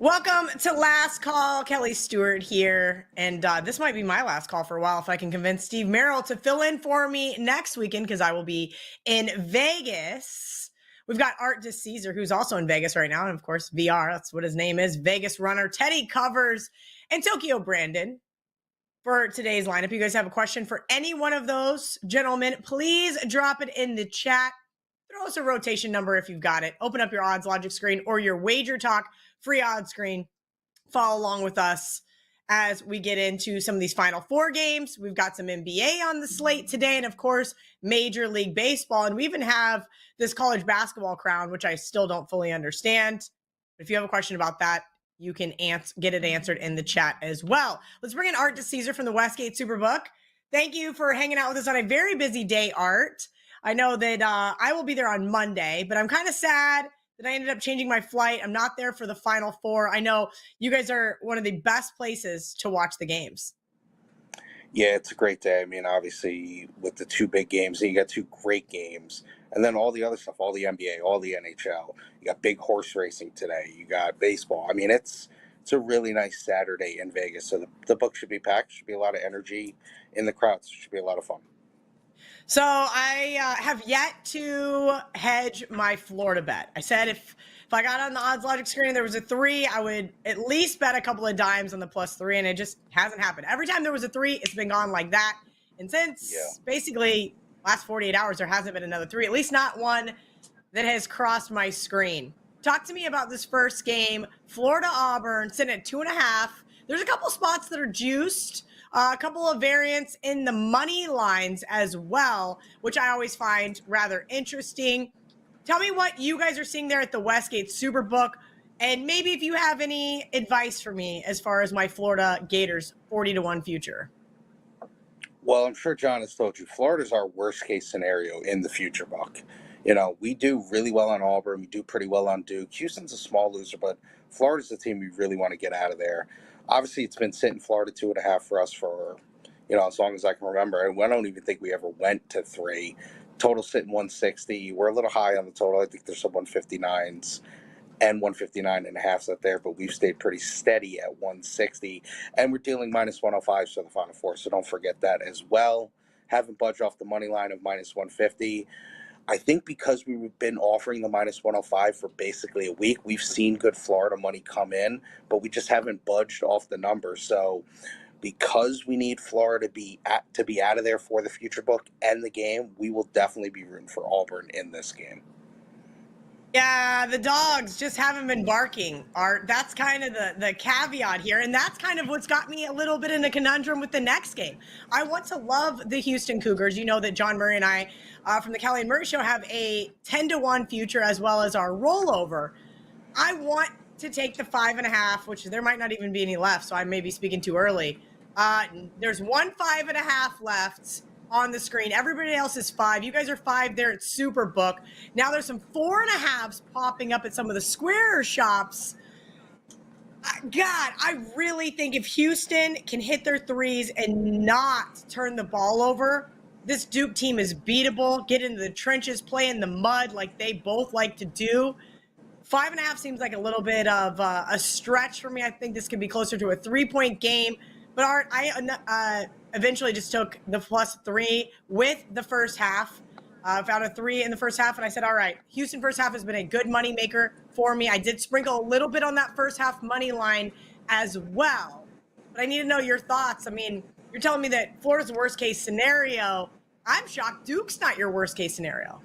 Welcome to Last Call. Kelly Stewart here. And this might be my last call for a while if I can convince Steve Merrill to fill in for me next weekend because I will be in Vegas. We've got Art DiCesare, who's also in Vegas right now. And of course, VR, that's what his name is. Vegas runner. Teddy Covers and Tokyo Brandon for today's lineup. You guys have a question for any one of those gentlemen, please drop it in the chat. Throw us a rotation number if you've got it. Open up your odds logic screen or your WagerTalk free odds screen. Follow along with us as we get into some of these Final Four games. We've got some NBA on the slate today, and of course, Major League Baseball. And we even have this college basketball crown, which I still don't fully understand. But if you have a question about that, you can get it answered in the chat as well. Let's bring in Art DiCesare from the Westgate Superbook. Thank you for hanging out with us on a very busy day, Art. I know that I will be there on Monday, but I'm kind of sad that I ended up changing my flight. I'm not there for the Final Four. I know you guys are one of the best places to watch the games. Yeah, it's a great day. I mean, obviously, with the two big games, you got two great games. And then all the other stuff, all the NBA, all the NHL. You got big horse racing today. You got baseball. I mean, it's a really nice Saturday in Vegas. So the book should be packed. Should be a lot of energy in the crowds. Should be a lot of fun. So I have yet to hedge my Florida bet. I said if I got on the odds logic screen and there was a 3, I would at least bet a couple of dimes on the +3, and it just hasn't happened. Every time there was a 3, it's been gone like that. And since basically last 48 hours, there hasn't been another 3, at least not one that has crossed my screen. Talk to me about this first game, Florida-Auburn, sitting at 2.5. There's a couple spots that are juiced. A couple of variants in the money lines as well, which I always find rather interesting. Tell me what you guys are seeing there at the Westgate Superbook, and maybe if you have any advice for me as far as my Florida Gators 40-1 future. Well, I'm sure John has told you, Florida's our worst case scenario in the future book. You know, we do really well on Auburn. We do pretty well on Duke. Houston's a small loser, but Florida's the team we really want to get out of there. Obviously, it's been sitting Florida 2.5 for us for, as long as I can remember. And I don't even think we ever went to 3. Total sitting 160. We're a little high on the total. I think there's some 159s and 159.5 out there, but we've stayed pretty steady at 160. And we're dealing -105 for the Final Four, so don't forget that as well. Haven't budged off the money line of -150. I think because we've been offering the -105 for basically a week, we've seen good Florida money come in, but we just haven't budged off the number. So because we need Florida to be out of there for the future book and the game, we will definitely be rooting for Auburn in this game. Yeah, the dogs just haven't been barking, Art. That's kind of the caveat here, and that's kind of what's got me a little bit in a conundrum with the next game. I want to love the Houston Cougars. You know that John Murray and I from the Kelly and Murray Show have a 10-1 future as well as our rollover. I want to take the 5.5, which there might not even be any left, so I may be speaking too early. There's 1 5.5 left on the screen. Everybody else is 5. You guys are 5 there at Superbook. Now there's some 4.5s popping up at some of the square shops. God, I really think if Houston can hit their 3s and not turn the ball over, this Duke team is beatable. Get into the trenches, play in the mud like they both like to do. 5.5 seems like a little bit of a stretch for me. I think this could be closer to a 3-point game. But Art, I eventually just took the +3 with the first half. Found a 3 in the first half, and I said, all right, Houston first half has been a good money maker for me. I did sprinkle a little bit on that first half money line as well. But I need to know your thoughts. I mean, you're telling me that Florida's the worst case scenario. I'm shocked Duke's not your worst case scenario.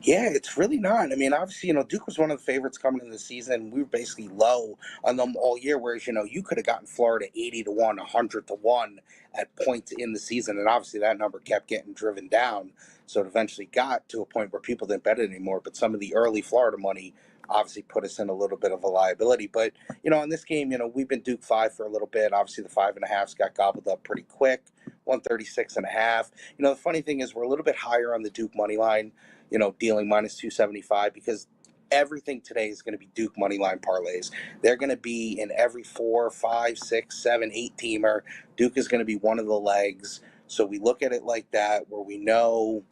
Yeah, it's really not. I mean, obviously, Duke was one of the favorites coming into the season. We were basically low on them all year, whereas, you could have gotten Florida 80-1, 100-1 at points in the season. And obviously that number kept getting driven down. So it eventually got to a point where people didn't bet it anymore. But some of the early Florida money obviously put us in a little bit of a liability. But, in this game, we've been Duke 5 for a little bit. Obviously the 5.5s got gobbled up pretty quick, 136.5. The funny thing is we're a little bit higher on the Duke money line, dealing -275 because everything today is going to be Duke money line parlays. They're going to be in every 4, 5, 6, 7, 8 teamer. Duke is going to be one of the legs. So we look at it like that, where we know,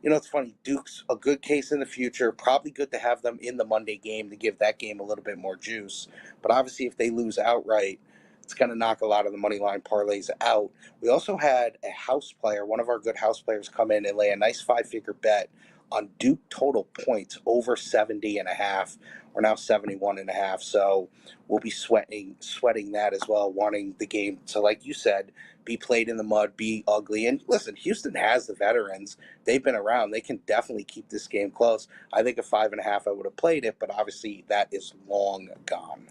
It's funny. Duke's a good case in the future. Probably good to have them in the Monday game to give that game a little bit more juice. But obviously, if they lose outright, it's going to knock a lot of the money line parlays out. We also had a house player, one of our good house players, come in and lay a nice 5-figure bet on Duke total points over 70.5. We're now 71.5. So we'll be sweating that as well, wanting the game to, like you said, be played in the mud, be ugly. And listen, Houston has the veterans. They've been around. They can definitely keep this game close. I think at 5.5, I would have played it, but obviously that is long gone.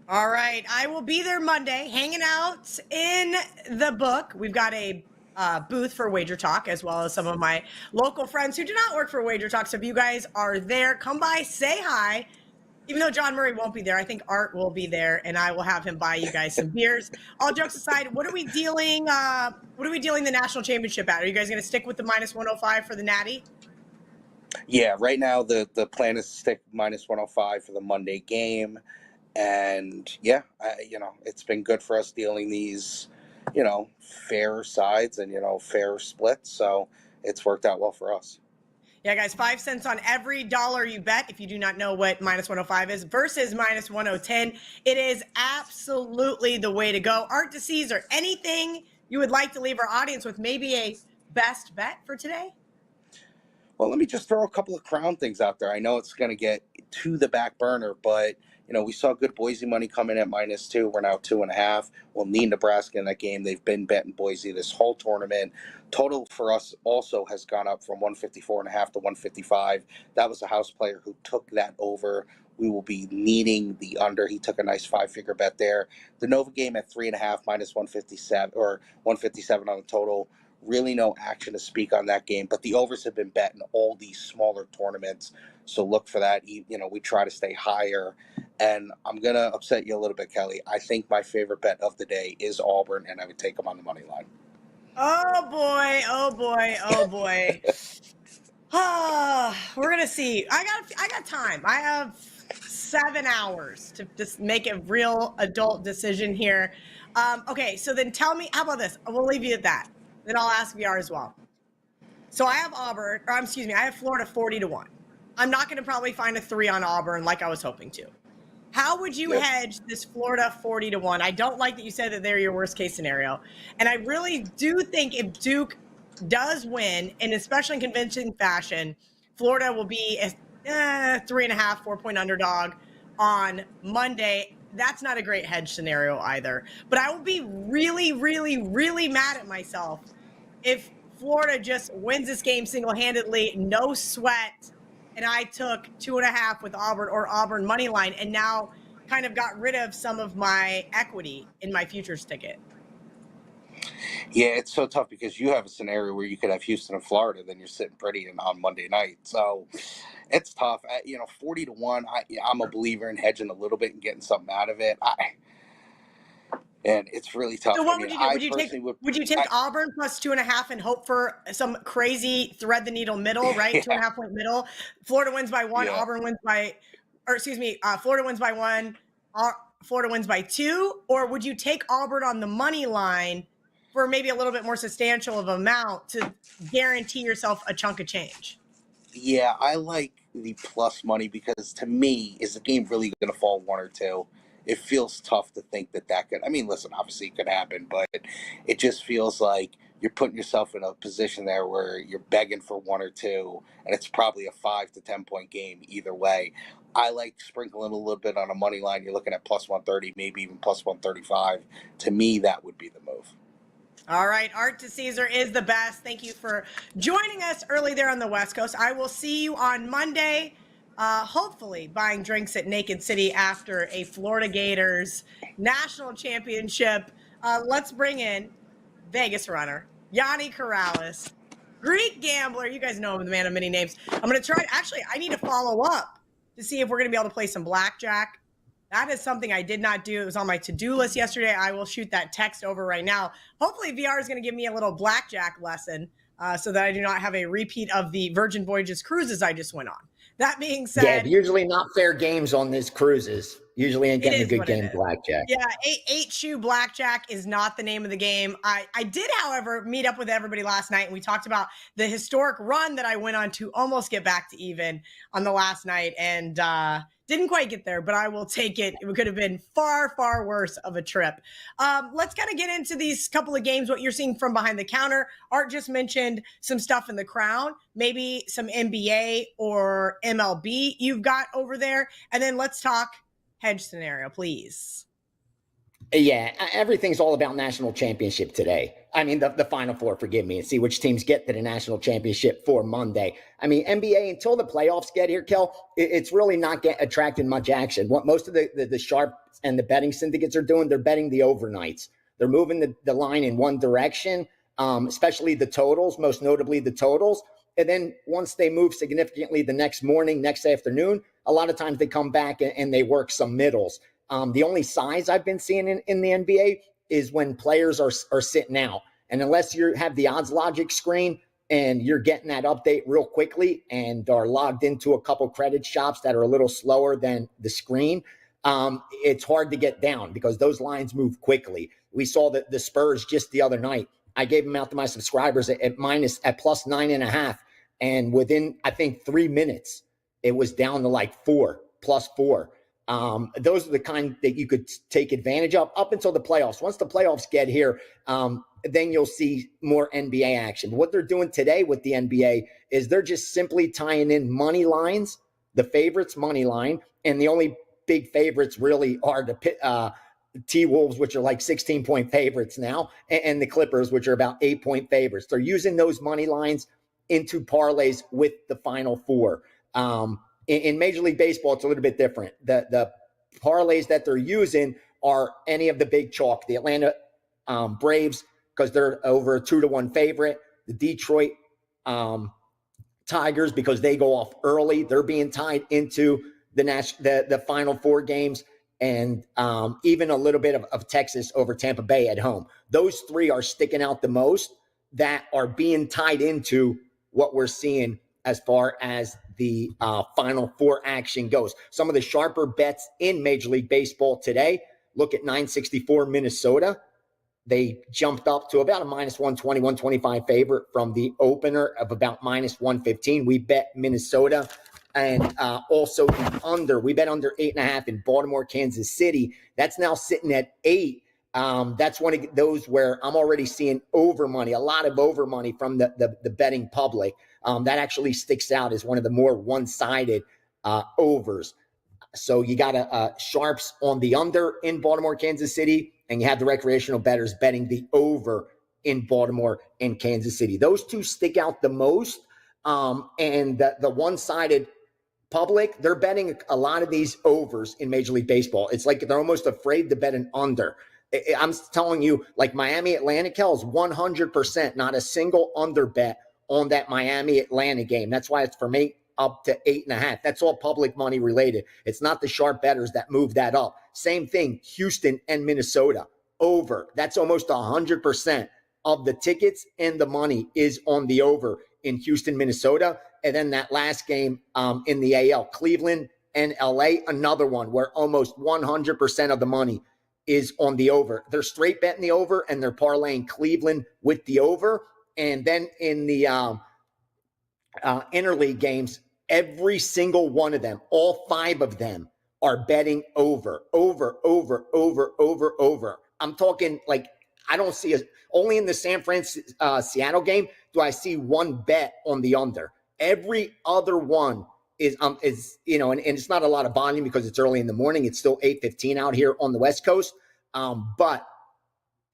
All right. I will be there Monday hanging out in the book. We've got a booth for WagerTalk, as well as some of my local friends who do not work for WagerTalk. So if you guys are there, come by, say hi. Even though John Murray won't be there, I think Art will be there, and I will have him buy you guys some beers. All jokes aside, what are we dealing? What are we dealing the national championship at? Are you guys going to stick with the -105 for the Natty? Yeah, right now the plan is to stick -105 for the Monday game, and yeah, it's been good for us dealing these, fair sides and fair splits. So it's worked out well for us. Yeah, guys, 5 cents on every dollar you bet. If you do not know what -105 is versus -1010, it is absolutely the way to go. Art DiCesare, anything you would like to leave our audience with? Maybe a best bet for today? Well, let me just throw a couple of Crown things out there. I know it's going to get to the back burner, but we saw good Boise money come in at -2. We're now 2.5. We'll need Nebraska in that game. They've been betting Boise this whole tournament. Total for us also has gone up from 154.5 to 155. That was a house player who took that over. We will be needing the under. He took a nice 5-figure bet there. The Nova game at 3.5 -157 or 157 on the total. Really no action to speak on that game, but the overs have been bet in all these smaller tournaments, so look for that. We try to stay higher, and I'm going to upset you a little bit, Kelly. I think my favorite bet of the day is Auburn, and I would take them on the money line. Oh, boy. Oh, boy. Oh, boy. We're going to see. I got time. I have 7 hours to just make a real adult decision here. Okay, so then tell me, how about this? We'll leave you at that. Then I'll ask VR as well. So I have I have Florida 40-1. I'm not going to probably find a 3 on Auburn like I was hoping to. How would you hedge this Florida 40-1? I don't like that you said that they're your worst case scenario. And I really do think if Duke does win, and especially in convincing fashion, Florida will be a 3.5, 4-point underdog on Monday. That's not a great hedge scenario either. But I will be really, really, really mad at myself if Florida just wins this game single-handedly, no sweat, and I took 2.5 with Auburn or Auburn money line, and now kind of got rid of some of my equity in my futures ticket. Yeah, it's so tough because you have a scenario where you could have Houston and Florida, then you're sitting pretty on Monday night. So it's tough. 40-1. I'm a believer in hedging a little bit and getting something out of it. And it's really tough. So what would you do? Would you take Auburn plus 2.5 and hope for some crazy thread the needle middle, right? 2.5 point middle. Florida wins by 1. Yeah. Florida wins by 1. Florida wins by 2. Or would you take Auburn on the money line for maybe a little bit more substantial of amount to guarantee yourself a chunk of change? Yeah, I like the plus money because to me, is the game really going to fall 1 or 2? It feels tough to think that could. I mean, listen, obviously it could happen, but it just feels like you're putting yourself in a position there where you're begging for 1 or 2, and it's probably a 5 to 10 point game either way. I like sprinkling a little bit on a money line. You're looking at plus 130, maybe even plus 135. To me, that would be the move. All right, Art DiCesare is the best. Thank you for joining us early there on the West Coast. I will see you on Monday. Hopefully buying drinks at Naked City after a Florida Gators national championship. Let's bring in Vegas runner, Gianni Corrales, Greek gambler. You guys know him, the man of many names. I'm going to try. Actually, I need to follow up to see if we're going to be able to play some blackjack. That is something I did not do. It was on my to-do list yesterday. I will shoot that text over right now. Hopefully VR is going to give me a little blackjack lesson so that I do not have a repeat of the Virgin Voyages cruises I just went on. That being said, usually not fair games on these cruises. Usually ain't It getting a is good what it game is. blackjack. Yeah, eight shoe blackjack is not the name of the game. I did, however, meet up with everybody last night, and we talked about the historic run that I went on to almost get back to even on the last night, and didn't quite get there, but I will take it. It could have been far, far worse of a trip. Let's kind of get into these couple of games, what you're seeing from behind the counter. Art just mentioned some stuff in the Crown, maybe some NBA or MLB you've got over there, and then let's talk hedge scenario, please. Yeah, everything's all about national championship today. I mean, the Final Four, forgive me, and see which teams get to the national championship for Monday. I mean, NBA, until the playoffs get here, Kel, it's really not attracting much action. What most of the sharps and the betting syndicates are doing, they're betting the overnights. They're moving the line in one direction, especially the totals, most notably the totals. And then once they move significantly the next morning, next afternoon, a lot of times they come back and they work some middles. The only size I've been seeing in the NBA is when players are sitting out. And unless you have the odds logic screen and you're getting that update real quickly and are logged into a couple credit shops that are a little slower than the screen, it's hard to get down because those lines move quickly. We saw the Spurs just the other night. I gave them out to my subscribers at plus 9.5. And within, I think, 3 minutes, it was down to like plus 4. Those are the kind that you could take advantage of up until the playoffs. Once the playoffs get here, then you'll see more NBA action. What they're doing today with the NBA is they're just simply tying in money lines, the favorites money line, and the only big favorites really are the T-Wolves, which are like 16-point favorites now, and the Clippers, which are about 8-point favorites. They're using those money lines into parlays with the Final Four. In Major League Baseball, it's a little bit different. The parlays that they're using are any of the big chalk. The Atlanta Braves, because they're over a 2-1 favorite. The Detroit Tigers, because they go off early. They're being tied into the Final Four games. And even a little bit of Texas over Tampa Bay at home. Those three are sticking out the most that are being tied into what we're seeing as far as the Final Four action goes. Some of the sharper bets in Major League Baseball today, look at 964 Minnesota. They jumped up to about a minus 120, 125 favorite from the opener of about minus 115. We bet Minnesota. And also the under. We bet under 8.5 in Baltimore, Kansas City. That's now sitting at 8. That's one of those where I'm already seeing over money, a lot of over money from the betting public. That actually sticks out as one of the more one-sided overs. So you got sharps on the under in Baltimore, Kansas City, and you have the recreational bettors betting the over in Baltimore and Kansas City. Those two stick out the most. And the one-sided public, they're betting a lot of these overs in Major League Baseball. It's like they're almost afraid to bet an under. I'm telling you, like Miami Atlanta, Kel, is 100%, not a single under bet on that Miami Atlanta game. That's why it's from 8 up to 8.5. That's all public money related. It's not the sharp bettors that move that up. Same thing, Houston and Minnesota over. That's almost 100% of the tickets and the money is on the over in Houston, Minnesota. And then that last game in the AL, Cleveland and LA, another one where almost 100% of the money is on the over. They're straight betting the over and they're parlaying Cleveland with the over. And then in the interleague games, every single one of them, all 5 of them are betting over. I'm talking like, I don't see only in the San Francisco Seattle game do I see one bet on the under. Every other one is and it's not a lot of volume because it's early in the morning. It's still 8:15 out here on the West Coast. But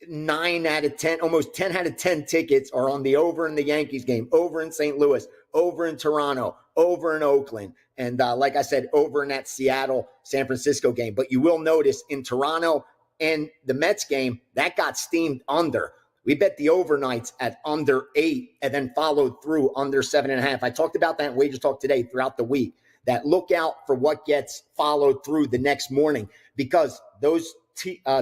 9 out of 10, almost 10 out of 10 tickets are on the over in the Yankees game, over in St. Louis, over in Toronto, over in Oakland, and like I said, over in that Seattle San Francisco game. But you will notice in Toronto and the Mets game, that got steamed under. We bet the overnights at under 8 and then followed through under 7.5. I talked about that in WagerTalk today throughout the week, that look out for what gets followed through the next morning because those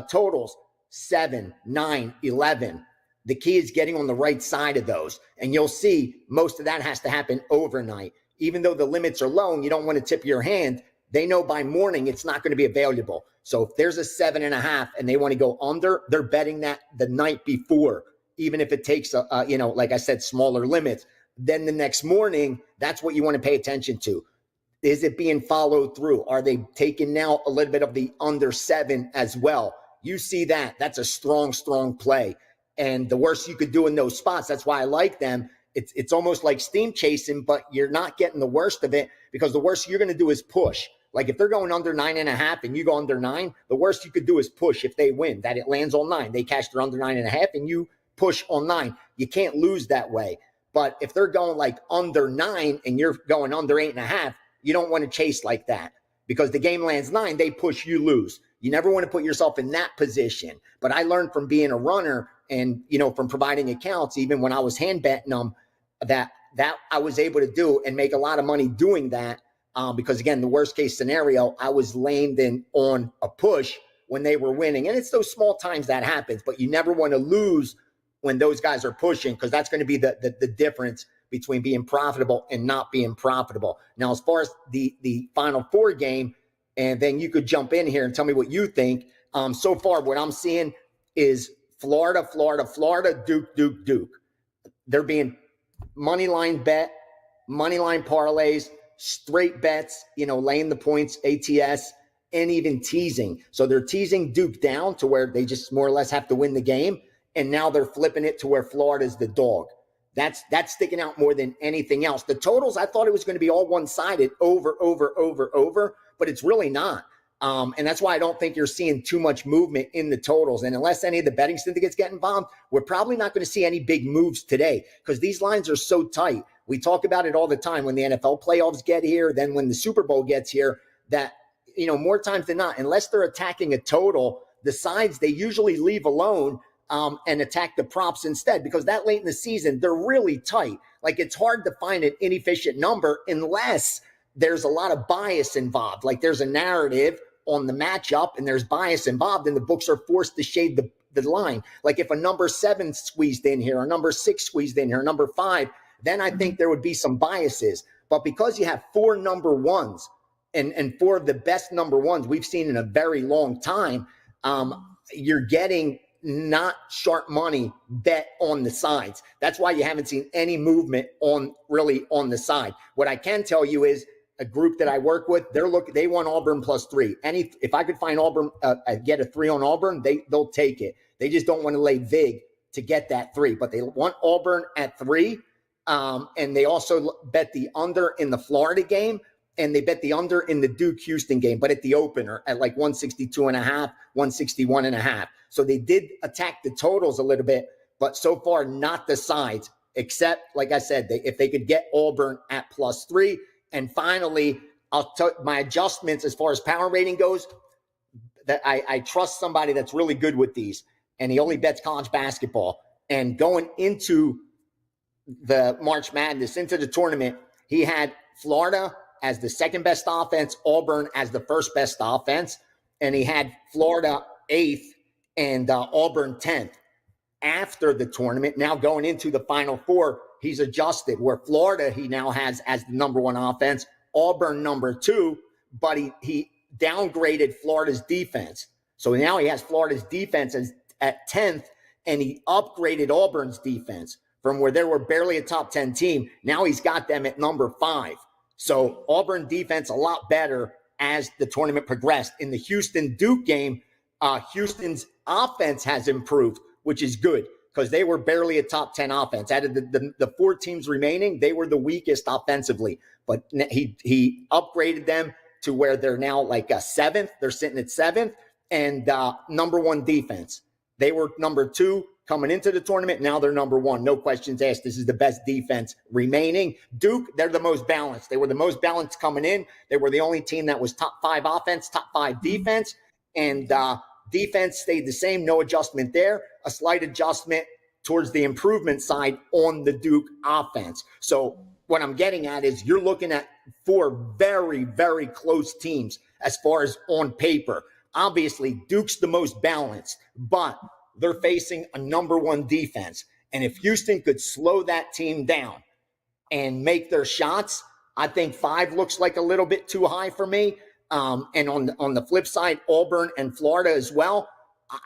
totals, 7, 9, 11, the key is getting on the right side of those. And you'll see most of that has to happen overnight. Even though the limits are low and you don't want to tip your hand, they know by morning it's not going to be available. So if there's a 7.5 and they want to go under, they're betting that the night before, even if it takes like I said, smaller limits. Then the next morning, that's what you want to pay attention to. Is it being followed through? Are they taking now a little bit of the under 7 as well? You see that. That's a strong, strong play. And the worst you could do in those spots, that's why I like them. It's almost like steam chasing, but you're not getting the worst of it, because the worst you're going to do is push. Like if they're going under 9.5 and you go under 9, the worst you could do is push if they win, that it lands on 9. They cash their under 9.5 and you push on 9. You can't lose that way. But if they're going like under 9 and you're going under 8.5, you don't want to chase like that, because the game lands 9, they push, you lose. You never want to put yourself in that position. But I learned from being a runner and, from providing accounts, even when I was hand betting them, that I was able to do and make a lot of money doing that. Because again, the worst case scenario, I was lamed in on a push when they were winning. And it's those small times that happens, but you never want to lose when those guys are pushing, because that's going to be the difference between being profitable and not being profitable. Now, as far as the Final Four game, and then you could jump in here and tell me what you think. So far, what I'm seeing is Florida, Duke. They're being money line bet, money line parlays, straight bets, laying the points, ATS, and even teasing. So they're teasing Duke down to where they just more or less have to win the game. And now they're flipping it to where Florida's the dog. That's sticking out more than anything else. The totals, I thought it was going to be all one-sided, over, but it's really not. And that's why I don't think you're seeing too much movement in the totals. And unless any of the betting syndicates get involved, we're probably not going to see any big moves today, because these lines are so tight. We talk about it all the time when the NFL playoffs get here, then when the Super Bowl gets here, that, more times than not, unless they're attacking a total, the sides they usually leave alone and attack the props instead, because that late in the season, they're really tight. Like, it's hard to find an inefficient number unless there's a lot of bias involved. Like, there's a narrative on the matchup and there's bias involved, and the books are forced to shade the line. Like if a number 7 squeezed in here, a number 6 squeezed in here, number 5, then I think there would be some biases. But because you have 4 number 1s and 4 of the best number 1s we've seen in a very long time, you're getting not sharp money bet on the sides. That's why you haven't seen any movement on the side. What I can tell you is a group that I work with, they want Auburn +3. If I could find Auburn, get a 3 on Auburn, they'll take it. They just don't want to lay vig to get that 3, but they want Auburn at 3. And they also bet the under in the Florida game, and they bet the under in the Duke Houston game, but at the opener at like 162.5, 161.5. So they did attack the totals a little bit, but so far not the sides, except, like I said, if they could get Auburn at +3. And finally, my adjustments as far as power rating goes, that I trust somebody that's really good with these, and he only bets college basketball. And going into the March Madness, into the tournament, he had Florida as the second best offense, Auburn as the first best offense, and he had Florida 8th and Auburn 10th. After the tournament, now going into the Final Four, he's adjusted, where Florida he now has as the number 1 offense, Auburn number 2, but he downgraded Florida's defense. So now he has Florida's defense at 10th, and he upgraded Auburn's defense from where they were barely a top 10 team. Now he's got them at number 5. So Auburn defense a lot better as the tournament progressed. In the Houston-Duke game, Houston's offense has improved, which is good, because they were barely a top 10 offense. Out of the 4 teams remaining, they were the weakest offensively. But he upgraded them to where they're now like a 7th. They're sitting at 7th, and number 1 defense. They were number 2 coming into the tournament. Now they're number 1. No questions asked. This is the best defense remaining. Duke, they're the most balanced. They were the most balanced coming in. They were the only team that was top 5 offense, top 5 defense. And defense stayed the same. No adjustment there. A slight adjustment towards the improvement side on the Duke offense. So what I'm getting at is you're looking at 4 very, very close teams as far as on paper. Obviously, Duke's the most balanced, but they're facing a number 1 defense. And if Houston could slow that team down and make their shots, I think 5 looks like a little bit too high for me. And on the flip side, Auburn and Florida as well.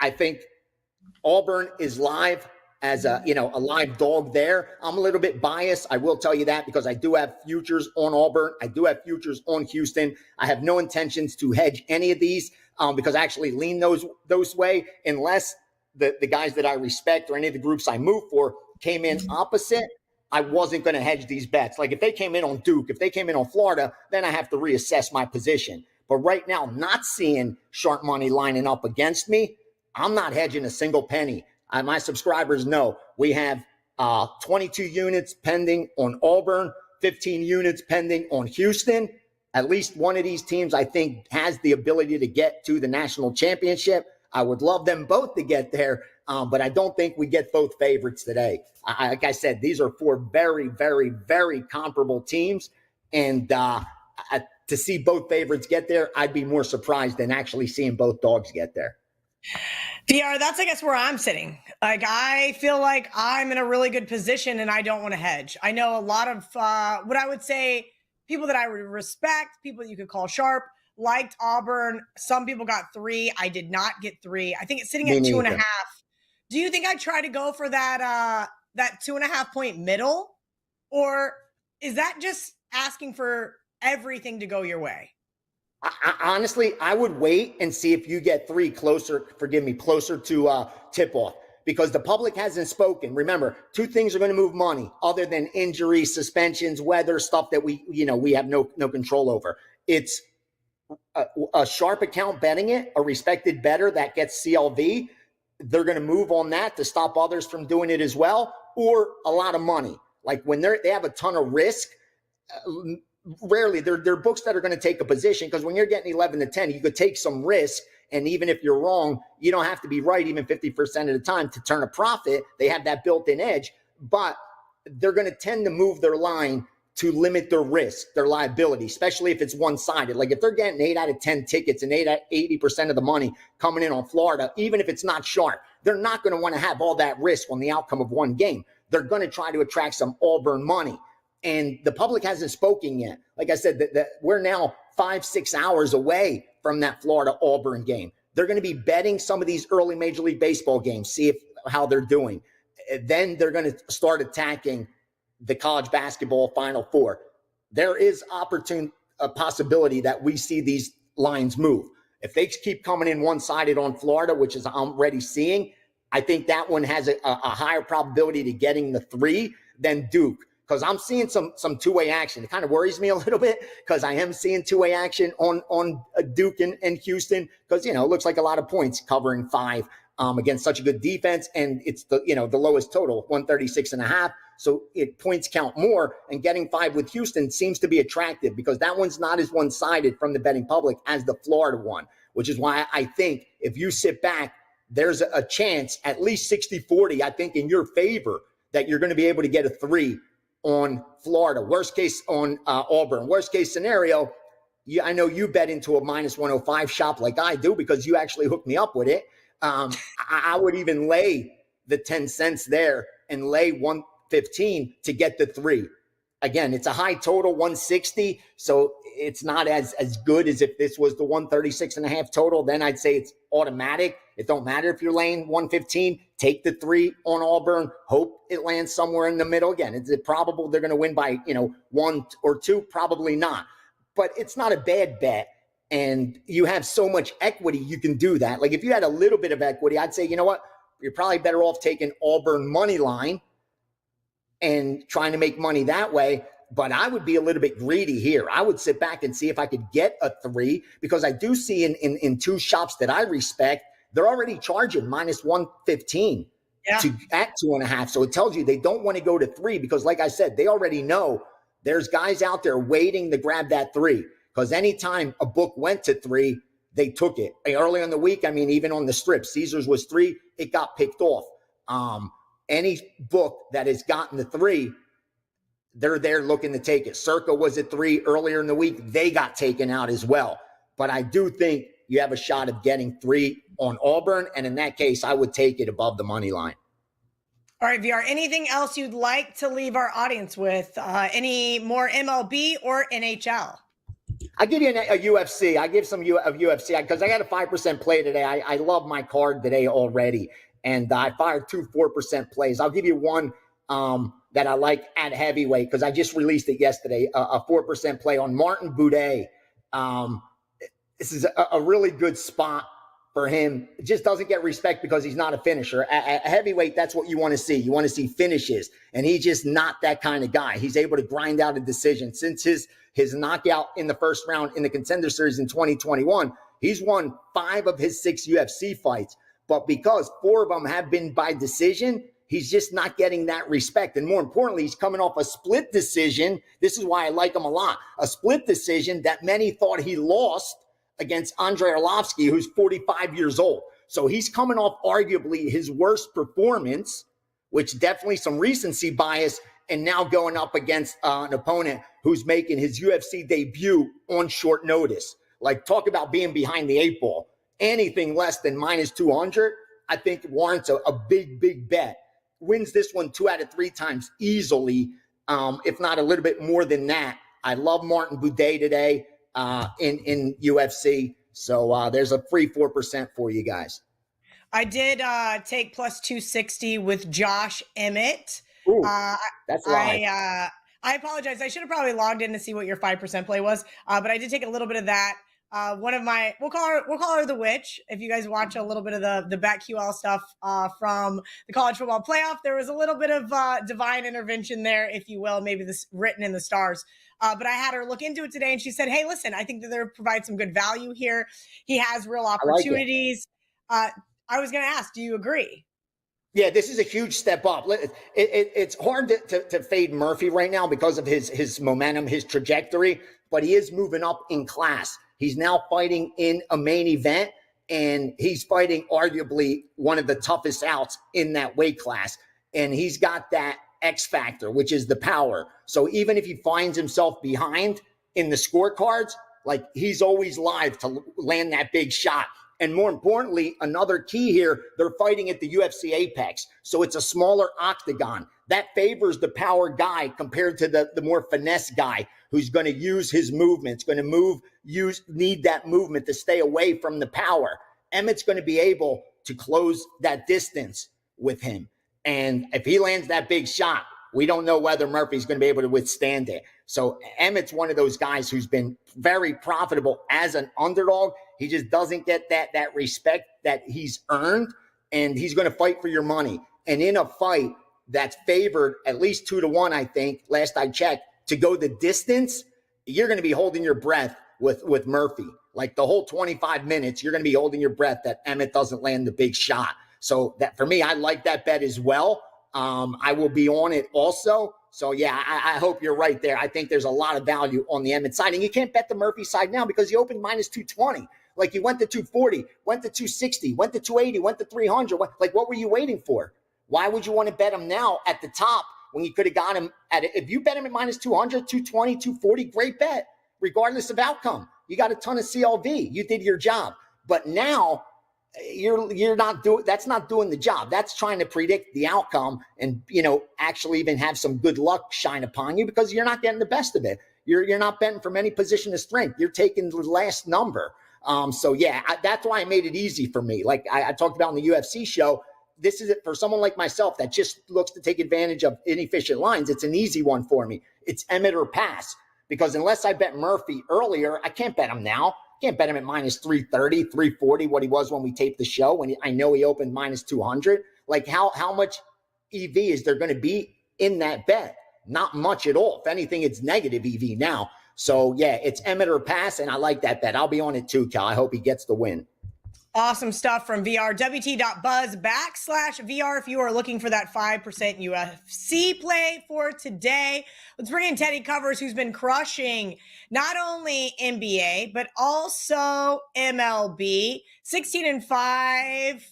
I think Auburn is live as a live dog there. I'm a little bit biased. I will tell you that because I do have futures on Auburn. I do have futures on Houston. I have no intentions to hedge any of these because I actually lean those way unless the guys that I respect or any of the groups I move for came in opposite. I wasn't going to hedge these bets. Like if they came in on Duke, if they came in on Florida, then I have to reassess my position. But right now, not seeing sharp money lining up against me, I'm not hedging a single penny. My subscribers know we have 22 units pending on Auburn, 15 units pending on Houston. At least one of these teams, I think, has the ability to get to the national championship. I would love them both to get there, but I don't think we get both favorites today. Like I said, these are four very, very, very comparable teams. And to see both favorites get there, I'd be more surprised than actually seeing both dogs get there. VR, that's, I guess, where I'm sitting. Like, I feel like I'm in a really good position and I don't want to hedge. I know a lot of what I would say people that I would respect, people that you could call sharp, liked Auburn. Some people got 3. I did not get 3. I think it's sitting at 2.5. Do you think I try to go for that 2.5 point middle? Or is that just asking for everything to go your way? Honestly, I would wait and see if you get 3 closer to tip-off because the public hasn't spoken. Remember, 2 things are going to move money other than injuries, suspensions, weather, stuff that we have no control over. It's a sharp account betting it, a respected bettor that gets CLV. They're going to move on that to stop others from doing it as well, or a lot of money. Like when they have a ton of risk, rarely they're books that are going to take a position because when you're getting 11 to 10, you could take some risk. And even if you're wrong, you don't have to be right even 50% of the time to turn a profit. They have that built-in edge, but they're going to tend to move their line to limit their risk, their liability, especially if it's one-sided. Like if they're getting 8 out of 10 tickets and 80% of the money coming in on Florida, even if it's not sharp, they're not going to want to have all that risk on the outcome of one game. They're going to try to attract some Auburn money. And the public hasn't spoken yet. Like I said, that we're now 5-6 hours away from that Florida-Auburn game. They're going to be betting some of these early Major League Baseball games, see how they're doing. Then they're going to start attacking the college basketball Final Four. There is a possibility that we see these lines move. If they keep coming in one-sided on Florida, which is I'm already seeing, I think that one has a higher probability to getting the 3 than Duke. Because I'm seeing some two-way action. It kind of worries me a little bit because I am seeing two-way action on Duke and Houston because, it looks like a lot of points covering 5 against such a good defense. And it's the lowest total, 136.5. So points count more, and getting 5 with Houston seems to be attractive because that one's not as one-sided from the betting public as the Florida one, which is why I think if you sit back, there's a chance, at least 60-40, I think, in your favor that you're going to be able to get a 3 on Florida. Worst case on Auburn. Worst case scenario, I know you bet into a -105 shop like I do because you actually hooked me up with it. I would even lay the 10 cents there and lay 115 to get the 3. Again, it's a high total, 160, so it's not as good as if this was the 136.5 total. Then I'd say it's automatic. It don't matter if you're laying 115. Take the 3 on Auburn. Hope it lands somewhere in the middle. Again, is it probable they're going to win by 1 or 2? Probably not. But it's not a bad bet, and you have so much equity you can do that. Like if you had a little bit of equity, I'd say, you know what? You're probably better off taking Auburn money line and trying to make money that way. But I would be a little bit greedy here. I would sit back and see if I could get a 3 because I do see in 2 shops that I respect, they're already charging -115 at 2.5. So it tells you they don't want to go to 3 because, like I said, they already know there's guys out there waiting to grab that 3 because anytime a book went to 3, they took it. Early in the week, even on the strip, Caesars was 3, it got picked off. Any book that has gotten the 3, they're there looking to take it. Circa was at 3 earlier in the week. They got taken out as well. But I do think you have a shot of getting 3 on Auburn. And in that case, I would take it above the money line. All right, VR, anything else you'd like to leave our audience with? Any more MLB or NHL? I give you a UFC. I give some of UFC because I got a 5% play today. I love my card today already, and I fired 2 4% plays. I'll give you one that I like at heavyweight because I just released it yesterday. A 4% play on Martin Buday. This is a really good spot for him. It just doesn't get respect because he's not a finisher. At heavyweight, that's what you want to see. You want to see finishes, and he's just not that kind of guy. He's able to grind out a decision. Since his knockout in the first round in the Contender Series in 2021, he's won 5 of his 6 UFC fights. But because 4 of them have been by decision, he's just not getting that respect. And more importantly, he's coming off a split decision. This is why I like him a lot. A split decision that many thought he lost against Andrei Arlovsky, who's 45 years old. So he's coming off arguably his worst performance, which definitely some recency bias, and now going up against an opponent who's making his UFC debut on short notice. Like, talk about being behind the 8 ball. Anything less than -200, I think warrants a big bet. Wins this one 2 out of 3 times easily, if not a little bit more than that. I love Martin Buday today in UFC. So there's a free 4% for you guys. I did take plus 260 with Josh Emmett. Ooh, that's live. I apologize. I should have probably logged in to see what your 5% play was, but I did take a little bit of that. One of my, we'll call her the witch. If you guys watch a little bit of the BetQL stuff from the college football playoff, there was a little bit of divine intervention there, if you will, maybe this written in the stars. But I had her look into it today, and she said, "Hey, listen, I think that they'll provide some good value here. He has real opportunities." I was going to ask, do you agree? Yeah, this is a huge step up. It's hard to fade Murphy right now because of his momentum, his trajectory, but he is moving up in class. He's now fighting in a main event, and he's fighting arguably one of the toughest outs in that weight class. And he's got that X factor, which is the power. So even if he finds himself behind in the scorecards, like, he's always live to land that big shot. And more importantly, another key here, they're fighting at the UFC Apex. So it's a smaller octagon. That favors the power guy compared to the more finesse guy who's going to use his movements, going to need that movement to stay away from the power. Emmett's going to be able to close that distance with him. And if he lands that big shot, we don't know whether Murphy's going to be able to withstand it. So Emmett's one of those guys who's been very profitable as an underdog. He just doesn't get that respect that he's earned, and he's going to fight for your money. And in a fight that's favored at least 2-1, I think, last I checked, to go the distance, you're going to be holding your breath with Murphy. Like, the whole 25 minutes, you're going to be holding your breath that Emmett doesn't land the big shot. So that, for me, I like that bet as well. I will be on it also. So, yeah, I hope you're right there. I think there's a lot of value on the Emmett side. And you can't bet the Murphy side now because he opened -220. Like, he went to 240, went to 260, went to 280, went to 300. Like, what were you waiting for? Why would you want to bet him now at the top when you could have got him at it? If you bet him at -200, 220, 240, great bet, regardless of outcome. You got a ton of CLV. You did your job. But now, you're not doing, that's not doing the job. That's trying to predict the outcome and, actually even have some good luck shine upon you because you're not getting the best of it. You're not betting from any position of strength. You're taking the last number. So yeah, that's why I made it easy for me. Like I talked about in the UFC show, this is it for someone like myself that just looks to take advantage of inefficient lines. It's an easy one for me. It's Emmett or pass, because unless I bet Murphy earlier, I can't bet him now. Can't bet him at -330, 340, what he was when we taped the show. When I know he opened -200. Like, how much EV is there going to be in that bet? Not much at all. If anything, it's negative EV now. So yeah, it's Emmett or pass, and I like that bet. I'll be on it too, Cal. I hope he gets the win. Awesome stuff from VR. WT.buzz/VR if you are looking for that 5% UFC play for today. Let's bring in Teddy Covers, who's been crushing not only NBA, but also MLB. 16-5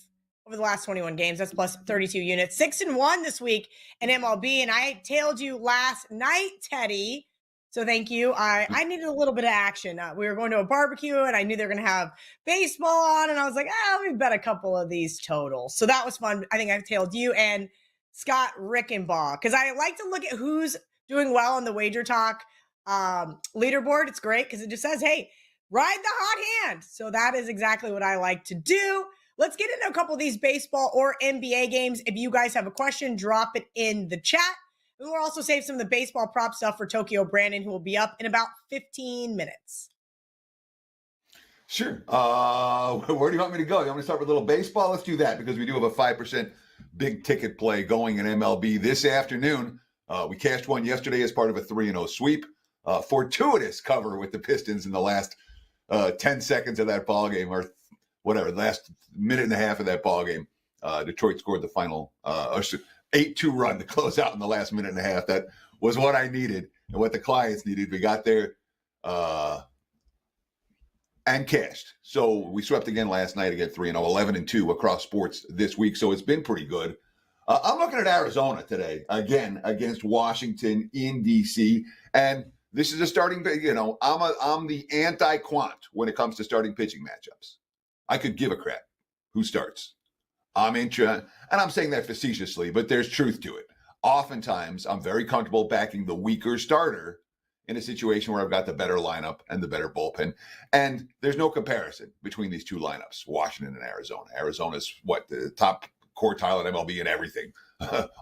over the last 21 games. That's plus 32 units. 6-1 this week in MLB. And I tailed you last night, Teddy. So thank you. I needed a little bit of action. We were going to a barbecue, and I knew they were going to have baseball on, and I was like, let me bet a couple of these totals. So that was fun. I think I tailed you and Scott Rickenbaugh, because I like to look at who's doing well on the WagerTalk leaderboard. It's great because it just says, hey, ride the hot hand. So that is exactly what I like to do. Let's get into a couple of these baseball or NBA games. If you guys have a question, drop it in the chat. And we'll also save some of the baseball prop stuff for Tokyo Brandon, who will be up in about 15 minutes. Sure. Where do you want me to go? You want me to start with a little baseball? Let's do that because we do have a 5% big ticket play going in MLB this afternoon. We cashed one yesterday as part of a 3-0 sweep. Fortuitous cover with the Pistons in the last 10 seconds of that ball game, or whatever, the last minute and a half of that ball game. Detroit scored the final 8-2 run to close out in the last minute and a half. That was what I needed and what the clients needed. We got there and cashed. So we swept again last night again 3-0, 11-2 across sports this week. So it's been pretty good. I'm looking at Arizona today, again, against Washington in D.C. And this is a starting, I'm the anti-quant when it comes to starting pitching matchups. I could give a crap who starts. I'm interested, and I'm saying that facetiously, but there's truth to it. Oftentimes, I'm very comfortable backing the weaker starter in a situation where I've got the better lineup and the better bullpen. And there's no comparison between these two lineups, Washington and Arizona. Arizona's the top quartile at MLB and everything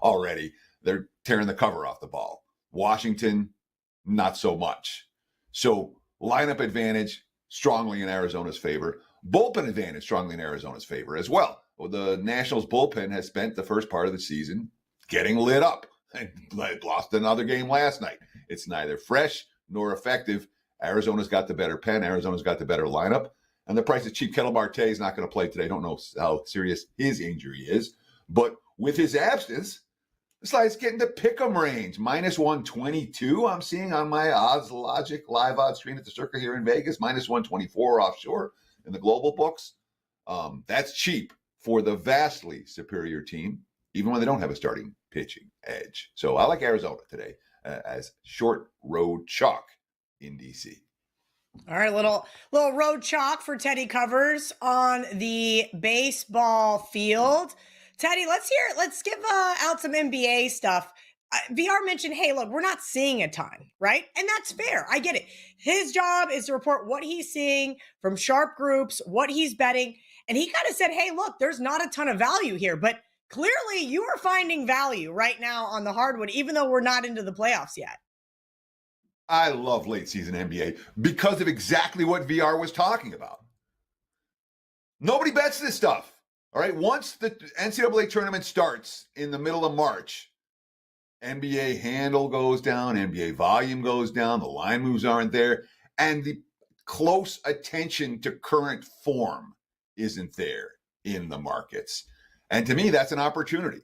already. They're tearing the cover off the ball. Washington, not so much. So lineup advantage strongly in Arizona's favor. Bullpen advantage strongly in Arizona's favor as well. The Nationals bullpen has spent the first part of the season getting lit up and lost another game last night. It's neither fresh nor effective. Arizona's got the better pen. Arizona's got the better lineup. And the price is cheap. Kettle Marte is not going to play today. Don't know how serious his injury is. But with his absence, it's like it's getting to pick'em range. -122 I'm seeing on my Odds Logic live odds screen at the Circa here in Vegas. -124 offshore in the global books. That's cheap for the vastly superior team, even when they don't have a starting pitching edge. So I like Arizona today as short road chalk in D.C. All right, little road chalk for Teddy covers on the baseball field. Teddy, let's give out some NBA stuff. VR mentioned, hey, look, we're not seeing a ton, right? And that's fair. I get it. His job is to report what he's seeing from sharp groups, what he's betting. And he kind of said, hey, look, there's not a ton of value here, but clearly you are finding value right now on the hardwood, even though we're not into the playoffs yet. I love late season NBA because of exactly what VR was talking about. Nobody bets this stuff. All right. Once the NCAA tournament starts in the middle of March, NBA handle goes down, NBA volume goes down, the line moves aren't there, and the close attention to current form isn't there in the markets. And to me, that's an opportunity.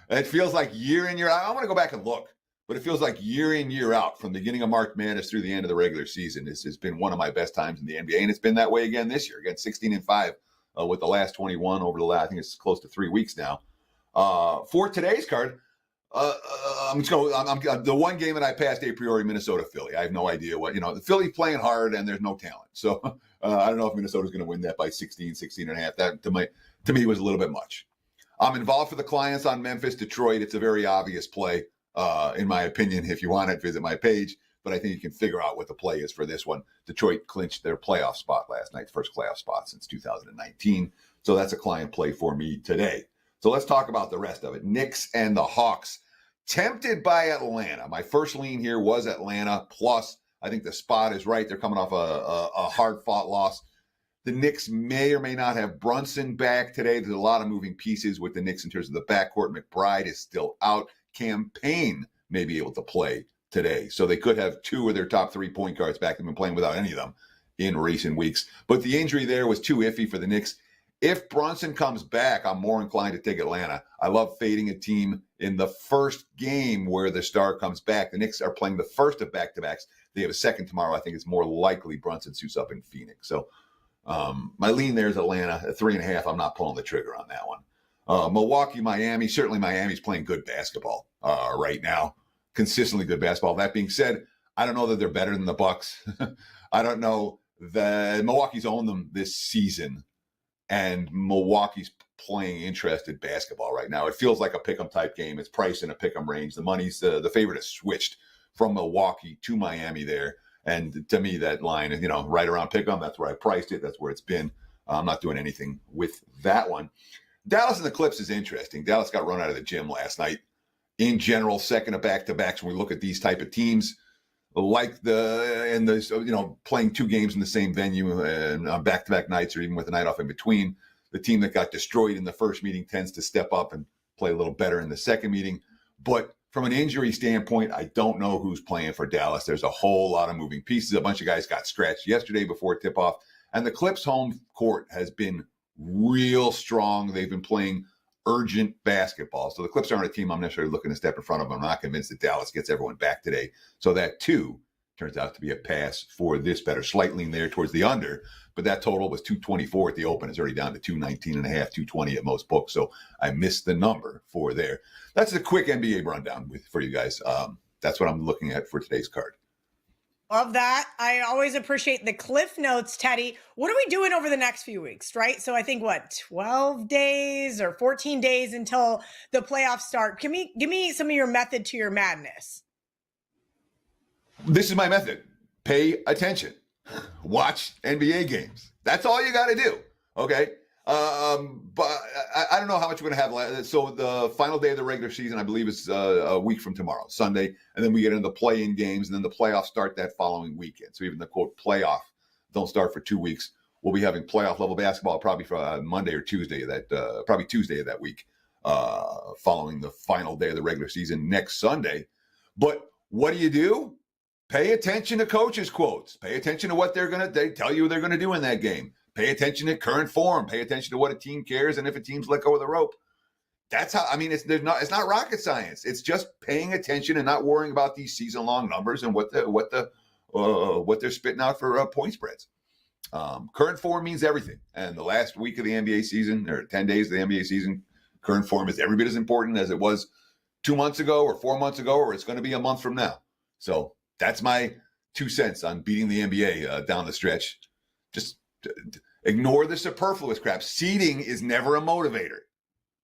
It feels like year in, year out. I want to go back and look, but it feels like year in, year out from the beginning of March Madness through the end of the regular season. This has been one of my best times in the NBA, and it's been that way again this year. Again, 16-5 with the last 21 over the last, I think it's close to 3 weeks now. For today's card, the one game that I passed a priori, Minnesota Philly. I have no idea the Philly playing hard and there's no talent. So I don't know if Minnesota's going to win that by 16 and a half. That to me was a little bit much. I'm involved for the clients on Memphis, Detroit. It's a very obvious play, in my opinion. If you want it, visit my page. But I think you can figure out what the play is for this one. Detroit clinched their playoff spot last night, first playoff spot since 2019. So that's a client play for me today. So let's talk about the rest of it. Knicks and the Hawks. Tempted by Atlanta. My first lean here was Atlanta. Plus, I think the spot is right. They're coming off a hard-fought loss. The Knicks may or may not have Brunson back today. There's a lot of moving pieces with the Knicks in terms of the backcourt. McBride is still out. Campaign may be able to play today. So they could have 2 of their top 3 point guards back. They've been playing without any of them in recent weeks. But the injury there was too iffy for the Knicks. If Brunson comes back, I'm more inclined to take Atlanta. I love fading a team in the first game where the star comes back. The Knicks are playing the first of back-to-backs. They have a second tomorrow. I think it's more likely Brunson suits up in Phoenix. So my lean there is Atlanta at 3.5. I'm not pulling the trigger on that one. Milwaukee, Miami. Certainly Miami's playing good basketball right now. Consistently good basketball. That being said, I don't know that they're better than the Bucks. I don't know that Milwaukee's owned them this season. And Milwaukee's playing interested basketball right now. It feels like a pick'em type game. It's priced in a pick'em range. The money's the favorite has switched from Milwaukee to Miami there. And to me, that line is, right around pick 'em. That's where I priced it. That's where it's been. I'm not doing anything with that one. Dallas and the Clips is interesting. Dallas got run out of the gym last night. In general, second of back-to-backs, when we look at these type of teams, like playing two games in the same venue and on back-to-back nights or even with a night off in between, the team that got destroyed in the first meeting tends to step up and play a little better in the second meeting. But from an injury standpoint, I don't know who's playing for Dallas. There's a whole lot of moving pieces. A bunch of guys got scratched yesterday before tip-off. And the Clips home court has been real strong. They've been playing urgent basketball. So the Clips aren't a team I'm necessarily looking to step in front of. I'm not convinced that Dallas gets everyone back today. So that, too, turns out to be a pass for this better. Slight lean there towards the under. But that total was 224 at the open. It's already down to 219.5, 220 at most books. So I missed the number for there. That's a quick NBA rundown for you guys. That's what I'm looking at for today's card. Love that. I always appreciate the cliff notes, Teddy. What are we doing over the next few weeks, right? So I think 12 days or 14 days until the playoffs start. Give me some of your method to your madness. This is my method. Pay attention. Watch NBA games. That's all you got to do. Okay. But I don't know how much we're going to have. So the final day of the regular season, I believe, is a week from tomorrow, Sunday. And then we get into the play-in games, and then the playoffs start that following weekend. So even the, quote, playoff don't start for 2 weeks. We'll be having playoff-level basketball probably for Monday or Tuesday of that, probably Tuesday of that week, following the final day of the regular season next Sunday. But what do? Pay attention to coaches' quotes. Pay attention to what they tell you they're going to do in that game. Pay attention to current form. Pay attention to what a team cares and if a team's let go of the rope. That's how. I mean, it's not rocket science. It's just paying attention and not worrying about these season-long numbers and what they're spitting out for point spreads. Current form means everything. And the last week of the NBA season, or 10 days of the NBA season, current form is every bit as important as it was 2 months ago or 4 months ago, or it's going to be a month from now. So that's my 2 cents on beating the NBA down the stretch. Just ignore the superfluous crap. Seeding is never a motivator.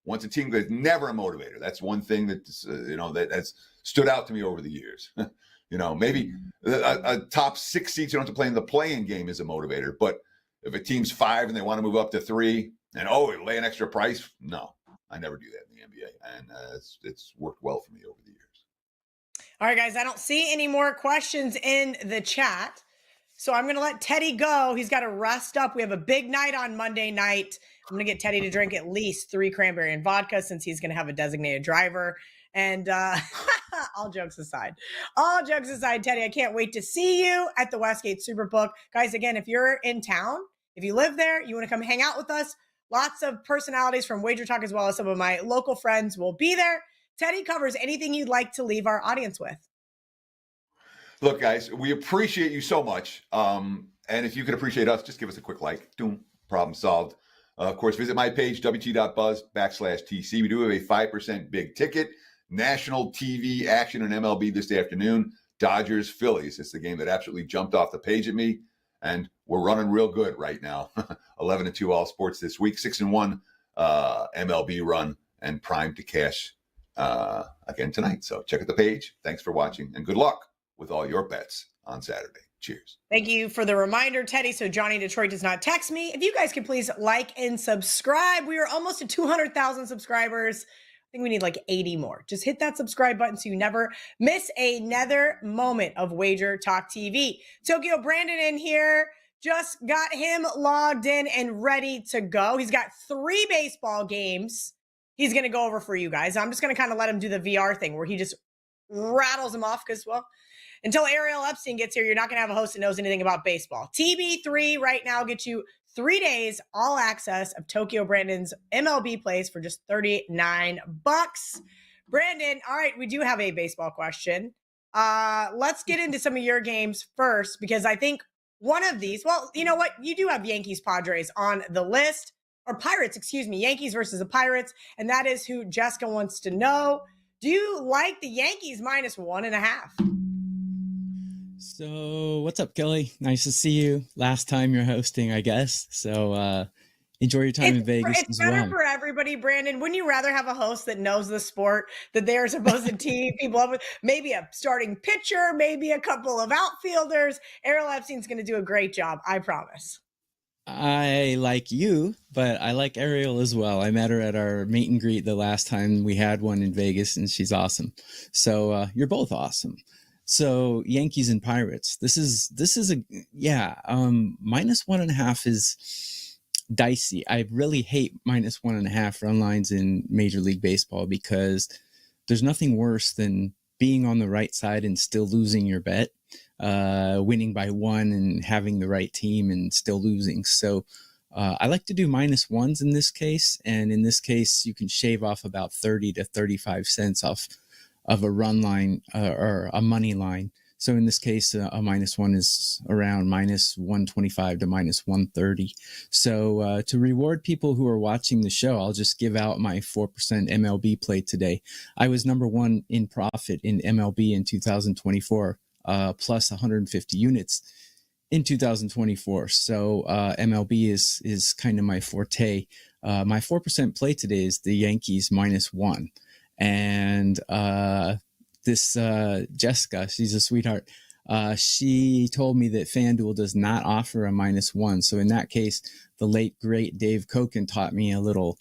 Once a team goes, never a motivator. That's one thing that's that's stood out to me over the years. Maybe a top 6 seed you don't have to play in the play-in game is a motivator. But if a team's 5 and they want to move up to 3, and lay an extra price, no, I never do that in the NBA, and it's worked well for me over the years. All right, guys, I don't see any more questions in the chat. So I'm going to let Teddy go. He's got to rest up. We have a big night on Monday night. I'm going to get Teddy to drink at least 3 cranberry and vodka since he's going to have a designated driver. And all jokes aside, Teddy, I can't wait to see you at the Westgate Superbook. Guys, again, if you're in town, if you live there, you want to come hang out with us, lots of personalities from WagerTalk as well as some of my local friends will be there. Teddy covers anything you'd like to leave our audience with. Look, guys, we appreciate you so much. And if you could appreciate us, just give us a quick like. Boom, problem solved. Of course, visit my page, wt.buzz/TC. We do have a 5% big ticket. National TV action in MLB this afternoon. Dodgers, Phillies. It's the game that absolutely jumped off the page at me. And we're running real good right now. 11-2 all sports this week. 6-1 MLB run and primed to cash again tonight. So check out the page. Thanks for watching and good luck with all your bets on Saturday. Cheers. Thank you for the reminder, Teddy. So Johnny Detroit does not text me. If you guys could please like and subscribe. We are almost at 200,000 subscribers. I think we need like 80 more. Just hit that subscribe button so you never miss another moment of Wager Talk TV. Tokyo Brandon in here. Just got him logged in and ready to go. He's got 3 baseball games he's going to go over for you guys. I'm just going to kind of let him do the VR thing where he just rattles them off because, until Ariel Epstein gets here, you're not going to have a host that knows anything about baseball. TB3 right now gets you 3 days, all access of Tokyo Brandon's MLB plays for just $39. Brandon, all right, we do have a baseball question. Let's get into some of your games first, because I think one of these, well, you know what? You do have Yankees Padres on the list, or Pirates, excuse me, Yankees versus the Pirates. And that is who Jessica wants to know. Do you like the Yankees minus 1.5? So what's up, Kelly? Nice to see you. Last time you're hosting, I guess. So Enjoy your time in Vegas It's as better well. for everybody, Brandon. Wouldn't you rather have a host that knows the sport that they're supposed to tee people up with? Maybe a starting pitcher, maybe a couple of outfielders. Errol Epstein's going to do a great job, I promise. I like you, but I like Ariel as well. I met her at our meet and greet the last time we had one in Vegas, and she's awesome. So you're both awesome. So Yankees and Pirates. This is a -1.5 is dicey. I really hate -1.5 run lines in Major League Baseball because there's nothing worse than being on the right side and still losing your bet. Winning by 1 and having the right team and still losing. So I like to do -1s in this case. And in this case, you can shave off about 30 to 35 cents off of a run line or a money line. So in this case, a -1 is around -125 to -130. So to reward people who are watching the show, I'll just give out my 4% MLB play today. I was number 1 in profit in MLB in 2024. Plus 150 units in 2024. So MLB is kind of my forte. My 4% play today is the Yankees -1. And this Jessica, she's a sweetheart. She told me that FanDuel does not offer a -1. So in that case, the late, great Dave Koken taught me a little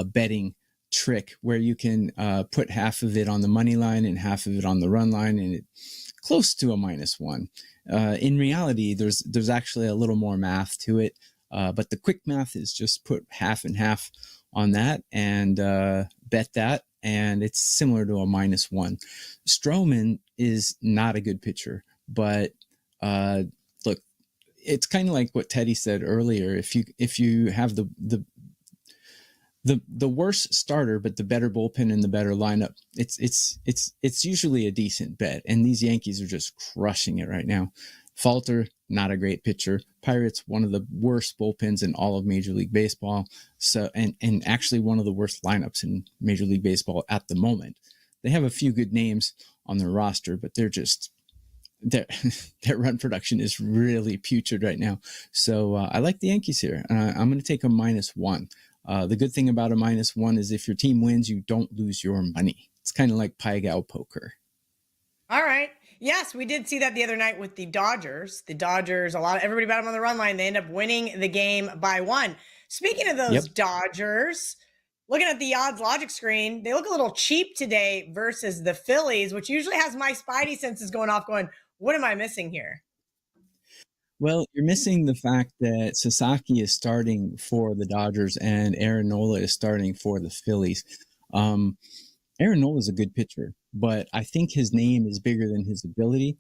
betting trick where you can put half of it on the money line and half of it on the run line, and it's close to a -1. In reality, there's actually a little more math to it, but the quick math is just put half and half on that and bet that, and it's similar to a -1. Stroman is not a good pitcher, but look, it's kind of like what Teddy said earlier. If you have the worse starter, but the better bullpen and the better lineup, it's usually a decent bet. And these Yankees are just crushing it right now. Falter, not a great pitcher. Pirates, one of the worst bullpens in all of Major League Baseball. So, and actually one of the worst lineups in Major League Baseball at the moment. They have a few good names on their roster, but they're just, their run production is really putrid right now. So I like the Yankees here. I'm going to take a -1. The good thing about a -1 is if your team wins, you don't lose your money. It's kind of like Pai Gow poker. All right. Yes, we did see that the other night with the Dodgers. The Dodgers, everybody bet them on the run line. They end up winning the game by 1. Speaking of those Dodgers, looking at the odds logic screen, they look a little cheap today versus the Phillies, which usually has my spidey senses going off going, what am I missing here? Well, you're missing the fact that Sasaki is starting for the Dodgers and Aaron Nola is starting for the Phillies. Aaron Nola is a good pitcher, but I think his name is bigger than his ability.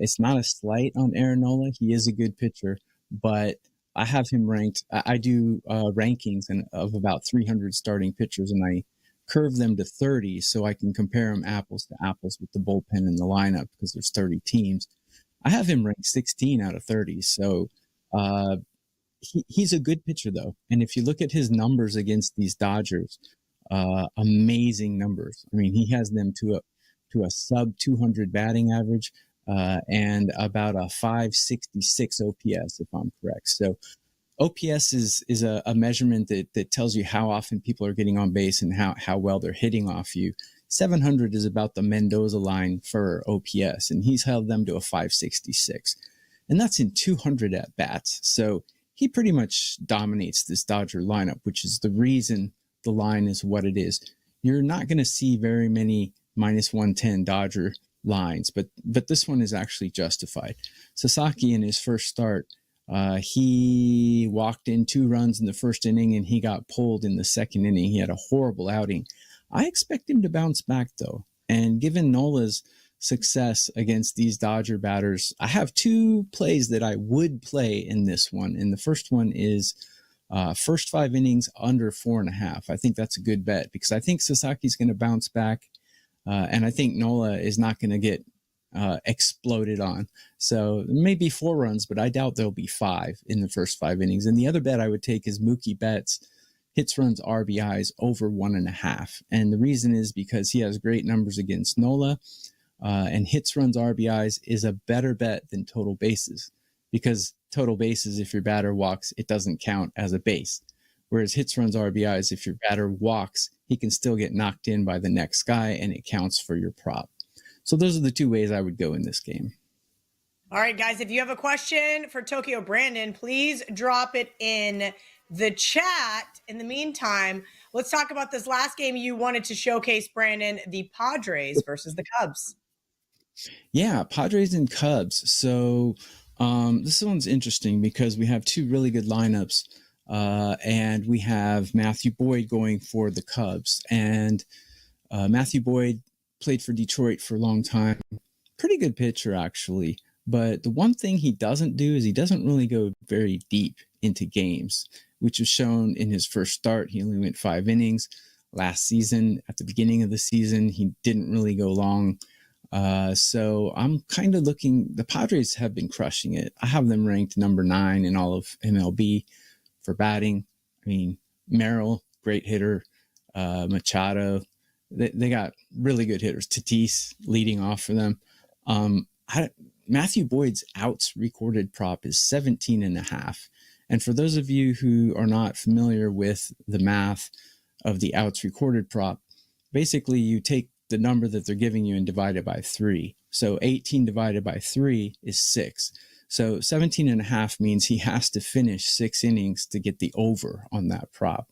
It's not a slight on Aaron Nola. He is a good pitcher, but I have him ranked. I do rankings of about 300 starting pitchers, and I curve them to 30 so I can compare them apples to apples with the bullpen and the lineup because there's 30 teams. I have him ranked 16 out of 30. So he's a good pitcher, though. And if you look at his numbers against these Dodgers, amazing numbers. I mean, he has them to a sub 200 batting average and about a 566 OPS, if I'm correct. So OPS is a measurement that tells you how often people are getting on base and how well they're hitting off you. 700 is about the Mendoza line for OPS, and he's held them to a 566. And that's in 200 at-bats. So he pretty much dominates this Dodger lineup, which is the reason the line is what it is. You're not going to see very many -110 Dodger lines, but this one is actually justified. Sasaki in his first start, he walked in 2 runs in the first inning, and he got pulled in the second inning. He had a horrible outing. I expect him to bounce back, though. And given Nola's success against these Dodger batters, I have 2 plays that I would play in this one. And the first one is first 5 innings under 4.5. I think that's a good bet because I think Sasaki's going to bounce back. And I think Nola is not going to get exploded on. So maybe 4 runs, but I doubt there'll be 5 in the first 5 innings. And the other bet I would take is Mookie Betts hits, runs, RBIs over 1.5. And the reason is because he has great numbers against Nola, and hits, runs, RBIs is a better bet than total bases because total bases, if your batter walks, it doesn't count as a base. Whereas hits, runs, RBIs, if your batter walks, he can still get knocked in by the next guy, and it counts for your prop. So those are the two ways I would go in this game. All right, guys, if you have a question for Tokyo Brandon, please drop it in the chat. In the meantime, let's talk about this last game you wanted to showcase, Brandon, the Padres versus the Cubs. Yeah, Padres and Cubs. So this one's interesting because we have two really good lineups, and we have Matthew Boyd going for the Cubs. And Matthew Boyd played for Detroit for a long time. Pretty good pitcher, actually. But the one thing he doesn't do is he doesn't really go very deep into games, which was shown in his first start. He only went 5 innings. Last season, at the beginning of the season, he didn't really go long. So I'm kind of looking, the Padres have been crushing it. I have them ranked number 9 in all of MLB for batting. I mean, Merrill, great hitter. Machado, they got really good hitters. Tatis leading off for them. Matthew Boyd's outs recorded prop is 17.5. And for those of you who are not familiar with the math of the outs recorded prop, basically you take the number that they're giving you and divide it by 3. So 18 divided by 3 is 6. So 17.5 means he has to finish 6 innings to get the over on that prop.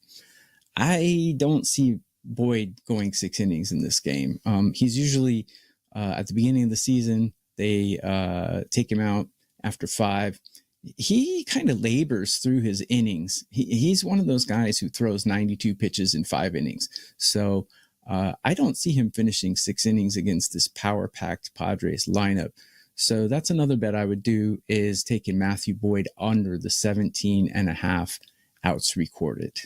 I don't see Boyd going 6 innings in this game. He's usually at the beginning of the season, they take him out after 5. He kind of labors through his innings. He's one of those guys who throws 92 pitches in 5 innings. So I don't see him finishing 6 innings against this power-packed Padres lineup. So that's another bet I would do, is taking Matthew Boyd under the 17.5 outs recorded.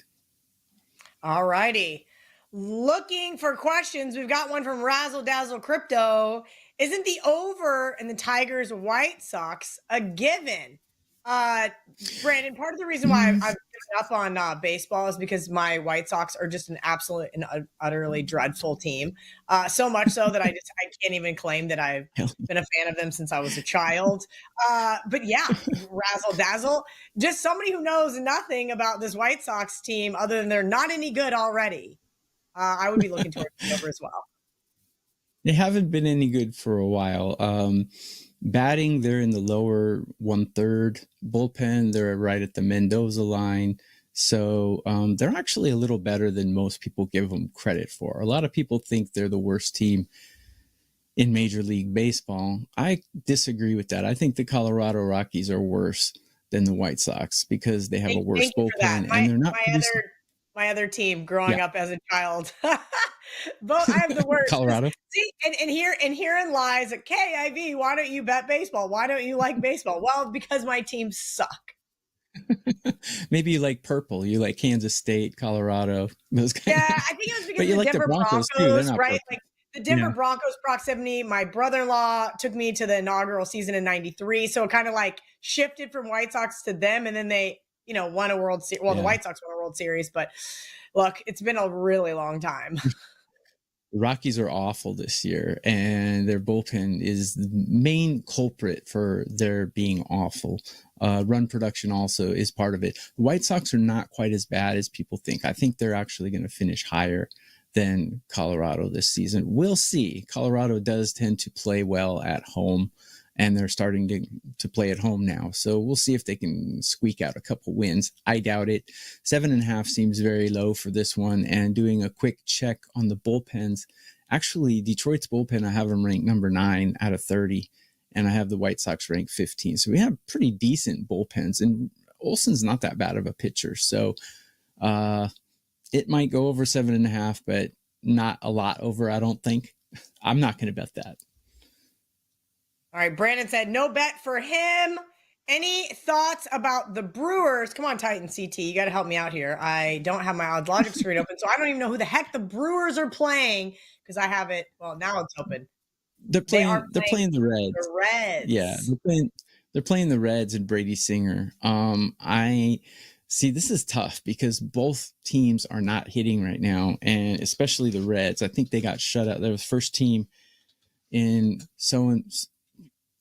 All righty. Looking for questions. We've got one from Razzle Dazzle Crypto. Isn't the over in the Tigers White Sox a given? Brandon, part of the reason why I've given up on baseball is because my White Sox are just an absolute and utterly dreadful team. So much so that I can't even claim that I've been a fan of them since I was a child. But yeah, Razzle Dazzle, just somebody who knows nothing about this White Sox team other than they're not any good already. I would be looking towards the over as well. They haven't been any good for a while. Batting, they're in the lower 1/3. Bullpen, they're right at the Mendoza line. So they're actually a little better than most people give them credit for. A lot of people think they're the worst team in Major League Baseball. I disagree with that. I think the Colorado Rockies are worse than the White Sox because they have a worse bullpen, and they're not my other team growing up as a child. But I have the worst. Colorado. See, and herein lies a KIV. Why don't you bet baseball? Why don't you like baseball? Well, because my teams suck. Maybe you like purple. You like Kansas State, Colorado. Those guys. Yeah, I think it was because the Denver Broncos, right? Like the Denver Broncos proximity. My brother-in-law took me to the inaugural season in '93, so it kind of like shifted from White Sox to them, and then they, won a World Series. Well, the White Sox won a World Series, but look, it's been a really long time. The Rockies are awful this year, and their bullpen is the main culprit for their being awful. Run production also is part of it. The White Sox are not quite as bad as people think. I think they're actually going to finish higher than Colorado this season. We'll see. Colorado does tend to play well at home, and they're starting to play at home now. So we'll see if they can squeak out a couple wins. I doubt it. 7.5 seems very low for this one. And doing a quick check on the bullpens, actually Detroit's bullpen, I have them ranked number 9 out of 30, and I have the White Sox ranked 15. So we have pretty decent bullpens, and Olsen's not that bad of a pitcher. So it might go over 7.5, but not a lot over, I don't think. I'm not going to bet that. All right, Brandon said no bet for him. Any thoughts about the Brewers? Come on, Titan CT, you got to help me out here. I don't have my Odds Logic screen open, so I don't even know who the heck the Brewers are playing because I have it. Well, now it's open. They're playing the Reds. The Reds. Yeah, they're playing the Reds and Brady Singer. I see this is tough because both teams are not hitting right now, and especially the Reds. I think they got shut out. They're the first team in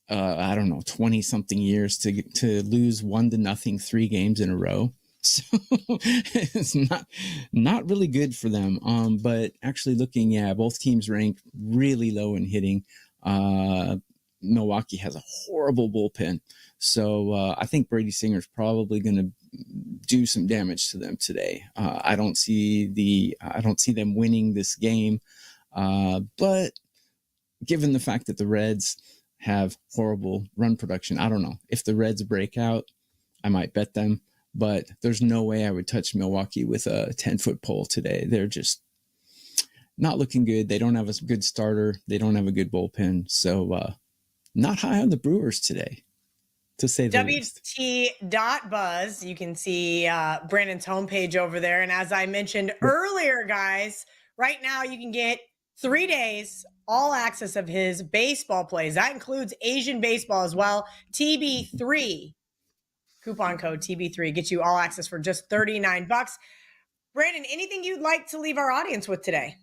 I don't know, 20 something years to lose 1-0 3 games in a row. So it's not really good for them. But actually looking, both teams rank really low in hitting. Milwaukee has a horrible bullpen. So I think Brady Singer's probably going to do some damage to them today. I don't see them winning this game. But given the fact that the Reds have horrible run production, I don't know. If the Reds break out, I might bet them. But there's no way I would touch Milwaukee with a 10-foot pole today. They're just not looking good. They don't have a good starter. They don't have a good bullpen. So not high on the Brewers today, to say the least. WT.buzz. You can see Brandon's homepage over there. And as I mentioned earlier, guys, right now you can get 3 days, all access of his baseball plays. That includes Asian baseball as well. TB3. Coupon code TB3 gets you all access for just $39. Brandon, anything you'd like to leave our audience with today?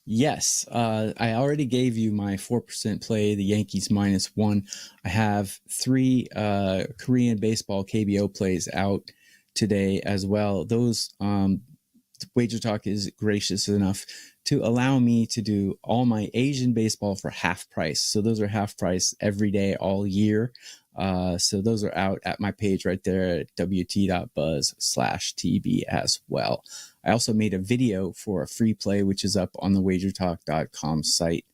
Yes. I already gave you my 4% play, the Yankees -1. I have 3 Korean baseball KBO plays out today as well. Those WagerTalk is gracious enough to allow me to do all my Asian baseball for half price. So those are half price every day, all year. So those are out at my page right there at wt.buzz/TB as well. I also made a video for a free play, which is up on the wagertalk.com site.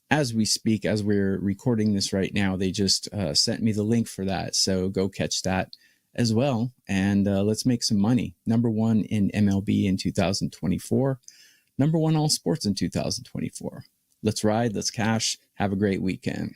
As we speak, as we're recording this right now, they just sent me the link for that. So go catch that as well. And let's make some money. Number 1 in MLB in 2024. Number 1 all sports in 2024. Let's ride. Let's cash. Have a great weekend.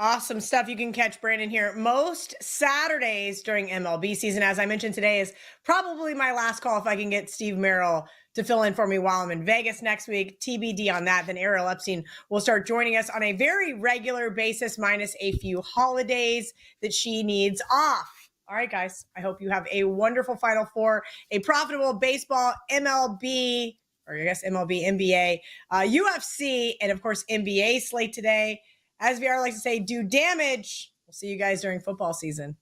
Awesome stuff. You can catch Brandon here most Saturdays during MLB season. As I mentioned, today is probably my last call if I can get Steve Merrill to fill in for me while I'm in Vegas next week. TBD on that. Then Ariel Epstein will start joining us on a very regular basis, minus a few holidays that she needs off. All right, guys. I hope you have a wonderful Final Four, a profitable baseball, MLB, or I guess MLB, NBA, UFC, and of course, NBA slate today. As VR likes to say, do damage. We'll see you guys during football season.